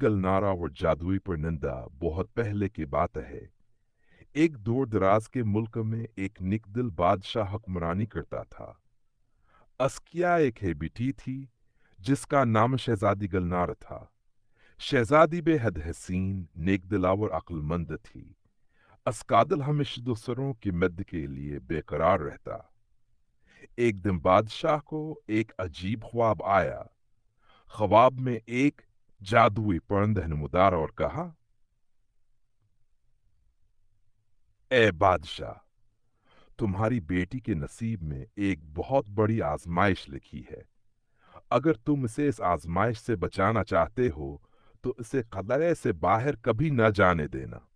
गलनारा और जादुई परिंदा बहुत पहले की बात है। एक दूर दराज के मुल्क में एक निकदिल बादशाह हुक्मरानी करता था। अस्किया एक बेटी थी जिसका नाम शहजादी गलनार था। शहजादी बेहद हसीन, नेकदिला और अक्लमंद थी। अस्कादल हमेशा दूसरों की मदद के लिए बेकरार रहता। एक दिन बादशाह को एक अजीब ख्वाब आया। ख्वाब में एक जादुई परिंदा नमूदार और कहा, ए बादशाह, तुम्हारी बेटी के नसीब में एक बहुत बड़ी आजमाइश लिखी है। अगर तुम इसे इस आजमाइश से बचाना चाहते हो तो इसे खतरे से बाहर कभी न जाने देना।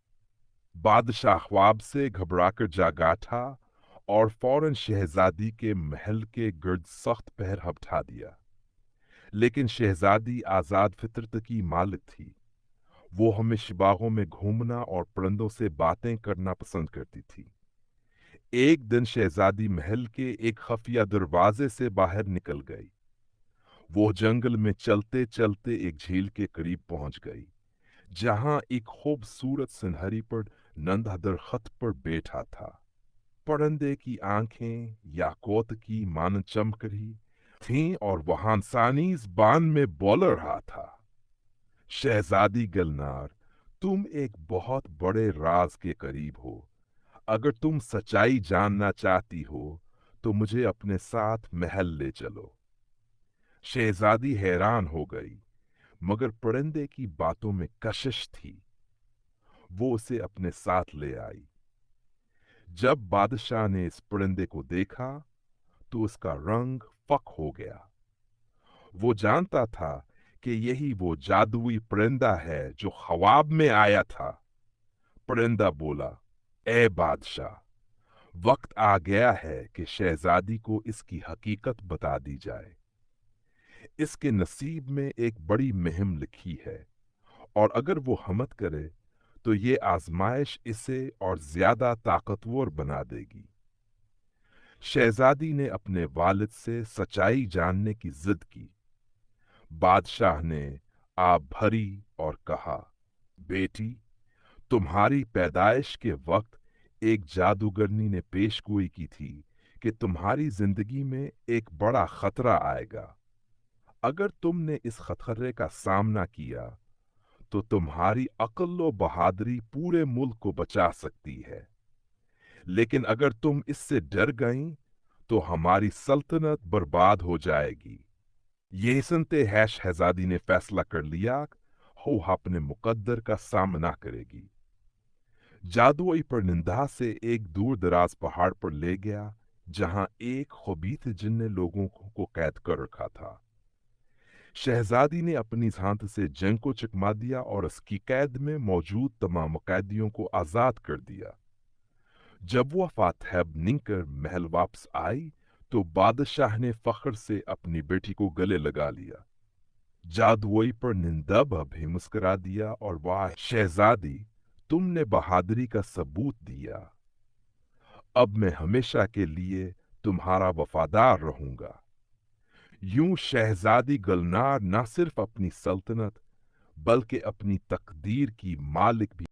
बादशाह ख्वाब से घबराकर जागा था और फौरन शहजादी के महल के गिर्द सख्त पहरा बिठा दिया। लेकिन शहजादी आजाद फितरत की मालिक थी। वो हमेशा बागों में घूमना और परिंदों से बातें करना पसंद करती थी। एक दिन शहजादी महल के एक खफिया दरवाजे से बाहर निकल गई। वो जंगल में चलते चलते एक झील के करीब पहुंच गई, जहां एक खूबसूरत सिनहरी पर नंदा दरख्त पर बैठा था। परिंदे की आंखें याकूत की मानद चमक रही थीं और वहां सानीस बान में बोल रहा था, शहजादी गलनार, तुम एक बहुत बड़े राज के करीब हो। अगर तुम सच्चाई जानना चाहती हो तो मुझे अपने साथ महल ले चलो। शहजादी हैरान हो गई, मगर परिंदे की बातों में कशिश थी। वो उसे अपने साथ ले आई। जब बादशाह ने इस परिंदे को देखा तो उसका रंग फक हो गया। वो जानता था कि यही वो जादुई परिंदा है जो ख्वाब में आया था। परिंदा बोला, ए बादशाह, वक्त आ गया है कि शहजादी को इसकी हकीकत बता दी जाए। इसके नसीब में एक बड़ी मुहिम लिखी है और अगर वो हिम्मत करे तो ये आजमाइश इसे और ज्यादा ताकतवर बना देगी। शहजादी ने अपने वालिद से सच्चाई जानने की जिद की। बादशाह ने आब भरी और कहा, बेटी, तुम्हारी पैदाइश के वक्त एक जादूगरनी ने पेशगोई की थी कि तुम्हारी जिंदगी में एक बड़ा खतरा आएगा। अगर तुमने इस खतरे का सामना किया तो तुम्हारी अक्ल व बहादुरी पूरे मुल्क को बचा सकती है। लेकिन अगर तुम इससे डर गईं तो हमारी सल्तनत बर्बाद हो जाएगी। ये सुनते है शहजादी ने फैसला कर लिया, वो अपने मुकद्दर का सामना करेगी। जादुई परिंदा से एक दूर दराज पहाड़ पर ले गया, जहां एक खबीथ जिन ने लोगों को कैद कर रखा था। शहजादी ने अपनी सांत से जंग को चकमा दिया और उसकी कैद में मौजूद तमाम कैदियों को आजाद कर दिया। जब वह फातहब निकल महल वापस आई तो बादशाह ने फख्र से अपनी बेटी को गले लगा लिया। जादुई पर निंदब भी मुस्कुरा दिया और वाह शहजादी, तुमने बहादुरी का सबूत दिया। अब मैं हमेशा के लिए तुम्हारा वफादार रहूंगा। यूं शहजादी गलनार न सिर्फ अपनी सल्तनत बल्कि अपनी तकदीर की मालिक भी